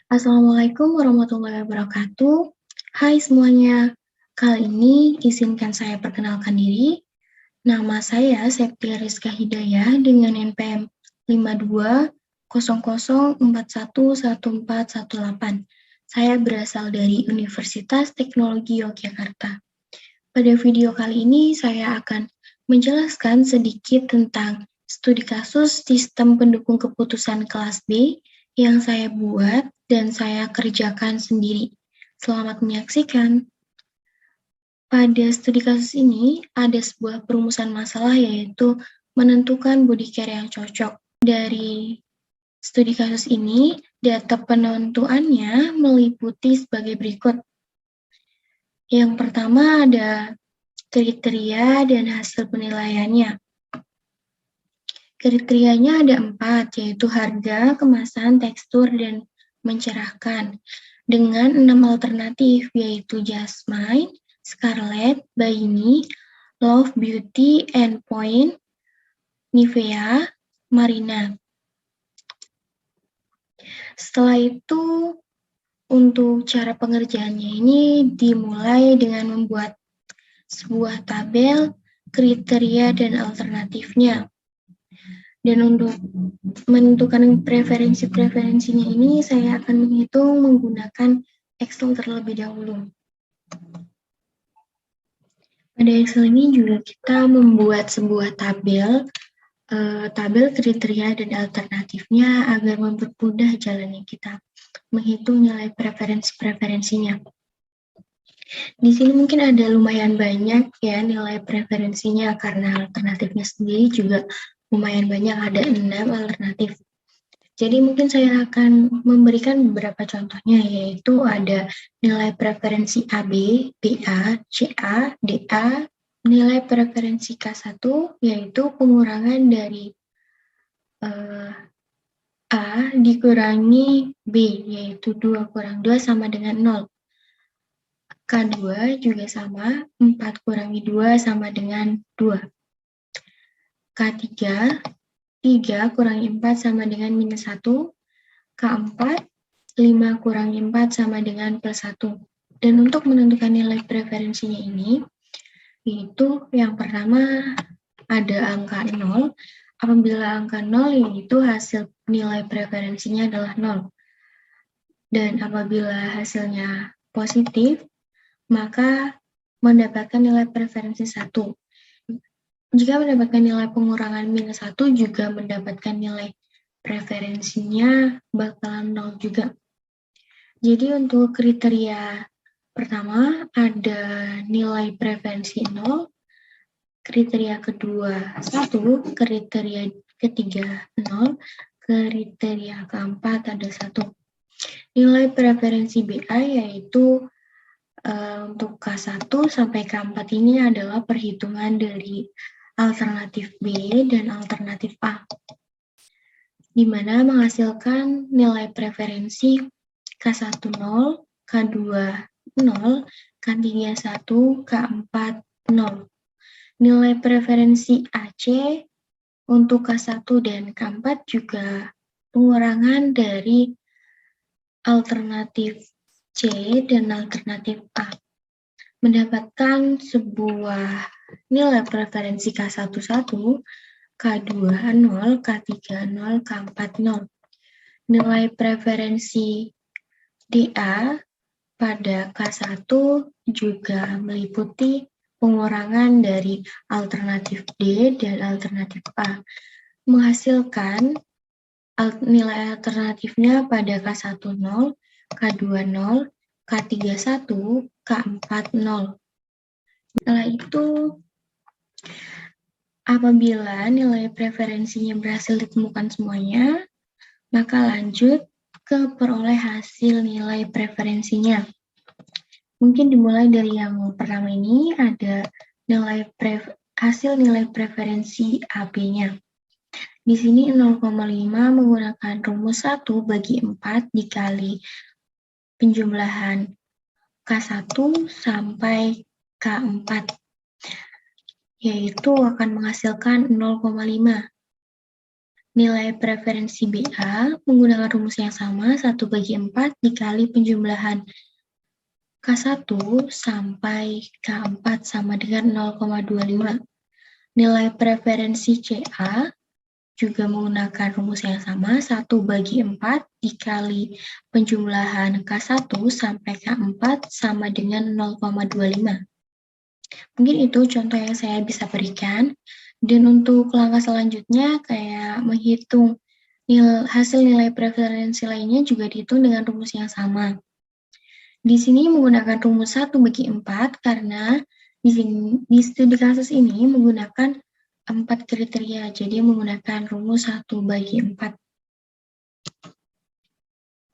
Assalamualaikum warahmatullahi wabarakatuh. Hai semuanya, kali ini izinkan saya perkenalkan diri. Nama saya Septia Rizka Hidayah dengan NPM 5200411418. Saya berasal dari Universitas Teknologi Yogyakarta. Pada video kali ini saya akan menjelaskan sedikit tentang studi kasus sistem pendukung keputusan kelas B yang saya buat dan saya kerjakan sendiri. Selamat menyaksikan. Pada studi kasus ini, ada sebuah perumusan masalah yaitu menentukan body care yang cocok. Dari studi kasus ini, data penentuannya meliputi sebagai berikut. Yang pertama ada kriteria dan hasil penilaiannya. Kriterianya ada 4, yaitu harga, kemasan, tekstur, dan mencerahkan. Dengan 6 alternatif, yaitu Jasmine, Scarlett, Baini, Love Beauty, and Point, Nivea, Marina. Setelah itu, untuk cara pengerjaannya ini dimulai dengan membuat sebuah tabel kriteria dan alternatifnya. Dan untuk menentukan preferensinya ini, saya akan menghitung menggunakan Excel terlebih dahulu. Pada Excel ini juga kita membuat sebuah tabel kriteria dan alternatifnya agar mempermudah jalannya kita menghitung nilai preferensinya. Di sini mungkin ada lumayan banyak ya nilai preferensinya karena alternatifnya sendiri juga lumayan banyak, ada 6 alternatif. Jadi mungkin saya akan memberikan beberapa contohnya, yaitu ada nilai preferensi AB, BA, CA, DA, nilai preferensi K1, yaitu pengurangan dari A dikurangi B, yaitu 2 kurang 2 sama dengan 0. K2 juga sama, 4 kurangi 2 sama dengan 2. K3, 3 kurangi 4 sama dengan minus 1. K4, 5 kurangi 4 sama dengan plus 1. Dan untuk menentukan nilai preferensinya ini, yaitu yang pertama ada angka 0. Apabila angka 0, yaitu hasil nilai preferensinya adalah 0. Dan apabila hasilnya positif, maka mendapatkan nilai preferensi 1. Jika mendapatkan nilai pengurangan minus 1, juga mendapatkan nilai preferensinya bakalan 0 juga. Jadi untuk kriteria pertama ada nilai preferensi 0, kriteria kedua 1, kriteria ketiga 0, kriteria keempat ada 1. Nilai preferensi BA yaitu untuk K1 sampai K4 ini adalah perhitungan dari alternatif B dan alternatif A, di mana menghasilkan nilai preferensi K1 0, K2 0, K3 1, K4 0. Nilai preferensi AC untuk K1 dan K4 juga pengurangan dari alternatif C dan alternatif A. Mendapatkan sebuah nilai preferensi K1 1, K2 0, K3 0, K4 0. Nilai preferensi DA pada K1 juga meliputi pengurangan dari alternatif D dan alternatif A, menghasilkan nilai alternatifnya pada K1 0, K2 0, K3 1, K4 0. Setelah itu, apabila nilai preferensinya berhasil ditemukan semuanya, maka lanjut ke peroleh hasil nilai preferensinya. Mungkin dimulai dari yang pertama ini, ada hasil nilai preferensi AB-nya. Di sini 0,5 menggunakan rumus 1 bagi 4 dikali penjumlahan K1 sampai K4, yaitu akan menghasilkan 0,5. Nilai preferensi BA menggunakan rumus yang sama 1/4 dikali penjumlahan K1 sampai K4 sama dengan 0,25. Nilai preferensi CA juga menggunakan rumus yang sama 1/4 dikali penjumlahan K1 sampai K4 sama dengan 0,25. Mungkin itu contoh yang saya bisa berikan. Dan untuk langkah selanjutnya kayak menghitung hasil nilai preferensi lainnya juga dihitung dengan rumus yang sama. Di sini menggunakan rumus 1/4 karena di studi kasus ini menggunakan 4 kriteria, jadi menggunakan rumus 1/4.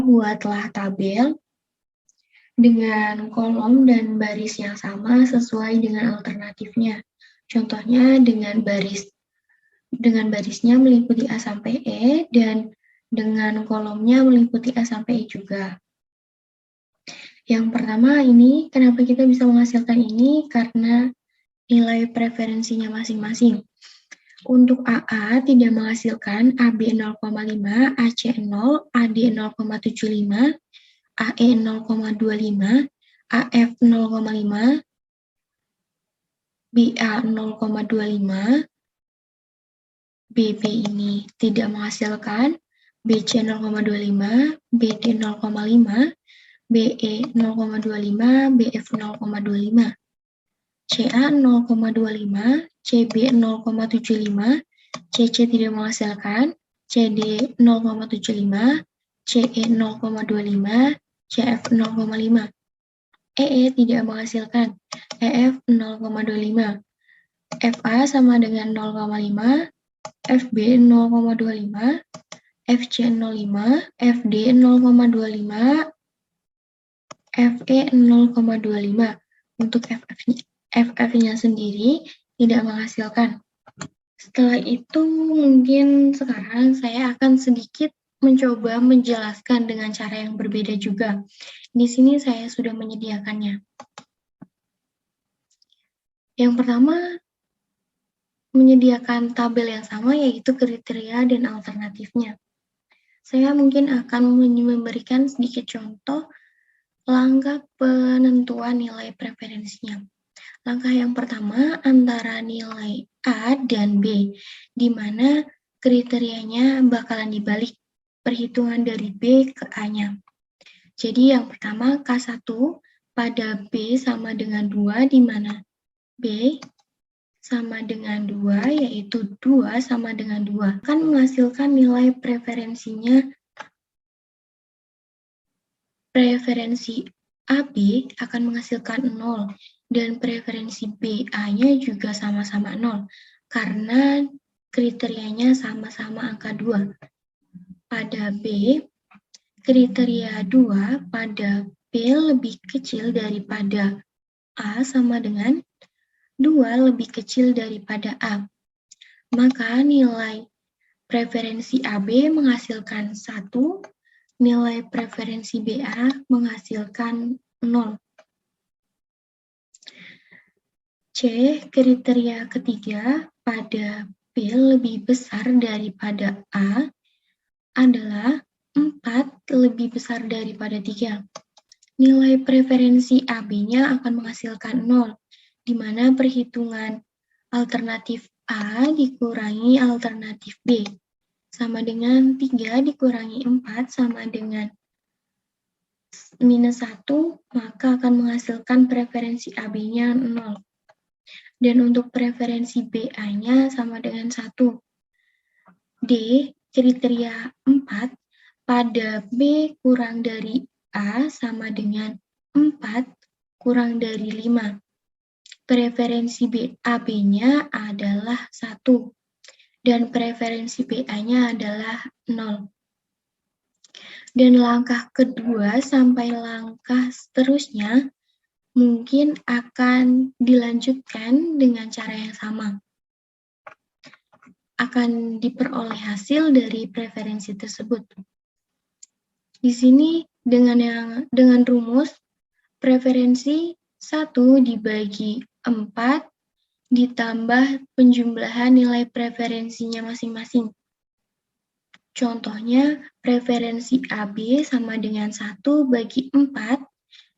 Buatlah tabel dengan kolom dan baris yang sama sesuai dengan alternatifnya. Contohnya dengan barisnya meliputi A sampai E dan dengan kolomnya meliputi A sampai E juga. Yang pertama ini, kenapa kita bisa menghasilkan ini? Karena nilai preferensinya masing-masing. Untuk AA tidak menghasilkan AB 0,5, AC 0, AD 0,75, AE 0,25, AF 0,5, BA 0,25, BB ini tidak menghasilkan, BC 0,25, BD 0,5, BE 0,25, BF 0,25, CA 0,25, CB 0,75, CC tidak menghasilkan, CD 0,75, CE 0,25, CF 0,5. EE tidak menghasilkan, EF 0,25, FA sama dengan 0,5, FB 0,25, FC 0,5, FD 0,25, FE 0,25. Untuk FF-nya sendiri tidak menghasilkan. Setelah itu mungkin sekarang saya akan sedikit mencoba menjelaskan dengan cara yang berbeda juga. Di sini saya sudah menyediakannya. Yang pertama, menyediakan tabel yang sama yaitu kriteria dan alternatifnya. Saya mungkin akan memberikan sedikit contoh langkah penentuan nilai preferensinya. Langkah yang pertama antara nilai A dan B, di mana kriterianya bakalan dibalik perhitungan dari B ke A-nya. Jadi yang pertama K1 pada B sama dengan 2, di mana B sama dengan 2, yaitu 2 sama dengan 2. Akan menghasilkan nilai preferensinya. Preferensi AB akan menghasilkan 0, dan preferensi BA-nya juga sama-sama 0, karena kriterianya sama-sama angka 2. Pada B, kriteria 2 pada B lebih kecil daripada A sama dengan 2 lebih kecil daripada A. Maka nilai preferensi AB menghasilkan 1, nilai preferensi BA menghasilkan 0. C, kriteria ketiga pada B lebih besar daripada A adalah 4 lebih besar daripada 3. Nilai preferensi AB-nya akan menghasilkan 0, di mana perhitungan alternatif A dikurangi alternatif B. Sama dengan 3 dikurangi 4 sama dengan minus 1, maka akan menghasilkan preferensi AB-nya 0. Dan untuk preferensi BA-nya sama dengan 1. D, kriteria 4, pada B kurang dari A sama dengan 4 kurang dari 5. Preferensi AB-nya adalah 1. Dan preferensi BA-nya adalah 0. Dan langkah kedua sampai langkah seterusnya mungkin akan dilanjutkan dengan cara yang sama. Akan diperoleh hasil dari preferensi tersebut. Di sini dengan rumus preferensi 1 dibagi 4 ditambah penjumlahan nilai preferensinya masing-masing. Contohnya, preferensi AB sama dengan 1/4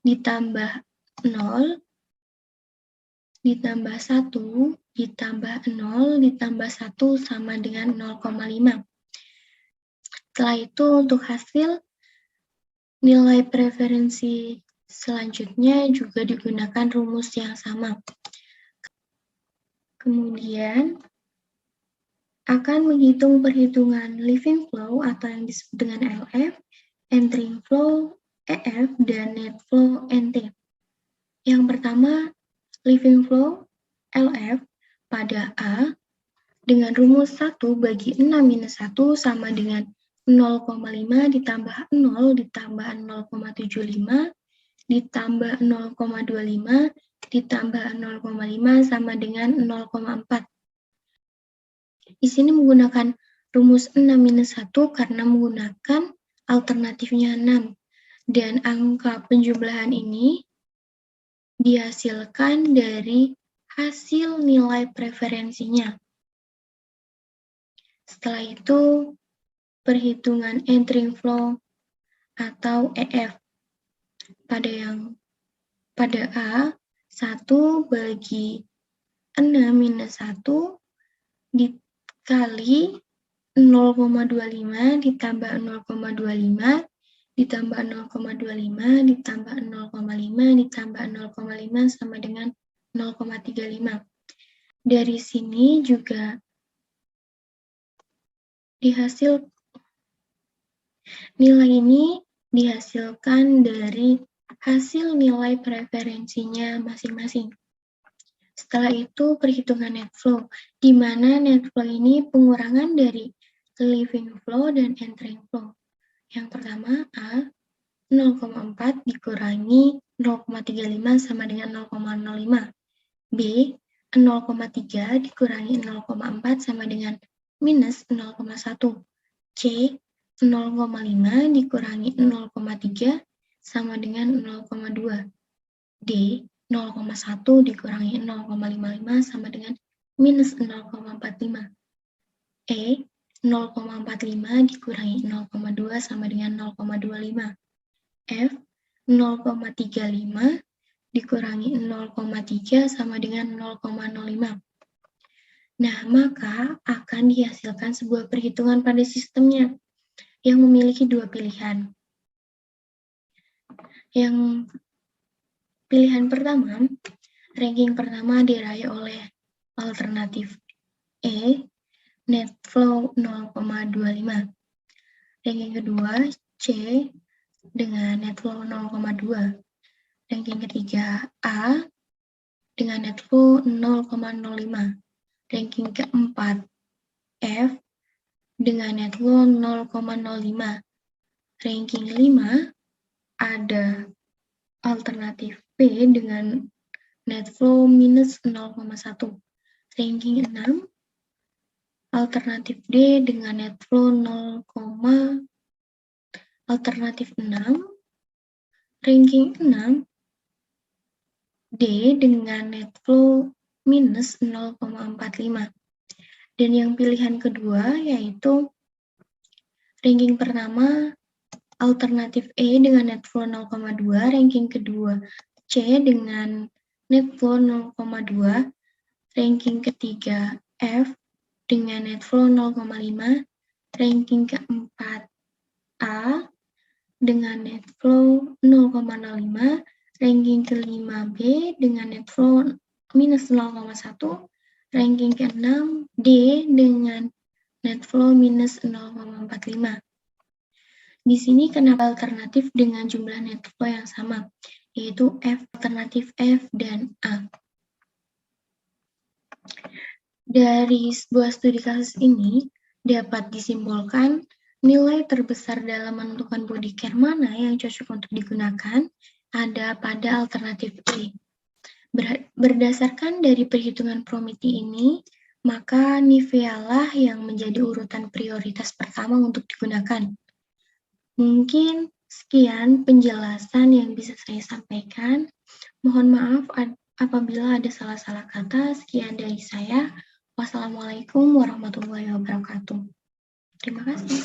ditambah 0 ditambah 1 ditambah 0 ditambah 1 sama dengan 0,5. Setelah itu untuk hasil nilai preferensi selanjutnya juga digunakan rumus yang sama. Kemudian akan menghitung perhitungan living flow atau yang disebut dengan LF, entering flow EF, dan net flow NT. Yang pertama, living flow LF pada A dengan rumus 1/6-1 sama dengan 0,5 ditambah 0 ditambah 0,75 ditambah 0,25 ditambah 0,5 sama dengan 0,4. Di sini menggunakan rumus 6-1 karena menggunakan alternatifnya 6. Dan angka penjumlahan ini dihasilkan dari hasil nilai preferensinya. Setelah itu, perhitungan entering flow atau EF. Pada A, 1/6-1 dikali 0,25 ditambah 0,25 ditambah 0,25 ditambah 0,5 ditambah 0,5 sama dengan 0,35. Dari sini juga nilai ini dihasilkan dari hasil nilai preferensinya masing-masing. Setelah itu perhitungan net flow, di mana net flow ini pengurangan dari living flow dan entering flow. Yang pertama A, 0,4 dikurangi 0,35 sama dengan 0,05. B, 0,3 dikurangi 0,4 sama dengan minus 0,1. C, 0,5 dikurangi 0,3 sama dengan 0,2. D, 0,1 dikurangi 0,55 sama dengan minus 0,45. E, 0,45 dikurangi 0,2 sama dengan 0,25. F, 0,35 dikurangi 0,3 sama dengan 0,05. Nah, maka akan dihasilkan sebuah perhitungan pada sistemnya yang memiliki dua pilihan. Yang pilihan pertama, ranking pertama diraih oleh alternatif E, net flow 0,25. Ranking kedua, C, dengan net flow 0,2. Ranking ketiga, A, dengan net flow 0,05. Ranking keempat, F, dengan net flow 0,05. Ranking 5, ada alternatif P dengan net flow minus 0,1. Ranking 6, alternatif D dengan net flow 0, alternatif 6, ranking 6, D dengan net flow minus 0,45. Dan yang pilihan kedua yaitu ranking pertama alternatif E dengan net flow 0,2, ranking kedua C dengan net flow 0,2, ranking ketiga F dengan net flow 0,5, ranking keempat A dengan net flow 0,05, ranking kelima B dengan net flow minus 0,1, ranking ke-6 D dengan net flow minus 0,45. Di sini kenapa alternatif dengan jumlah net flow yang sama, yaitu F, alternatif F dan A. Dari sebuah studi kasus ini dapat disimpulkan nilai terbesar dalam menentukan body care mana yang cocok untuk digunakan ada pada alternatif E. Berdasarkan dari perhitungan Promiti ini, maka Nivea lah yang menjadi urutan prioritas pertama untuk digunakan. Mungkin sekian penjelasan yang bisa saya sampaikan. Mohon maaf apabila ada salah-salah kata. Sekian dari saya. Wassalamualaikum warahmatullahi wabarakatuh. Terima kasih.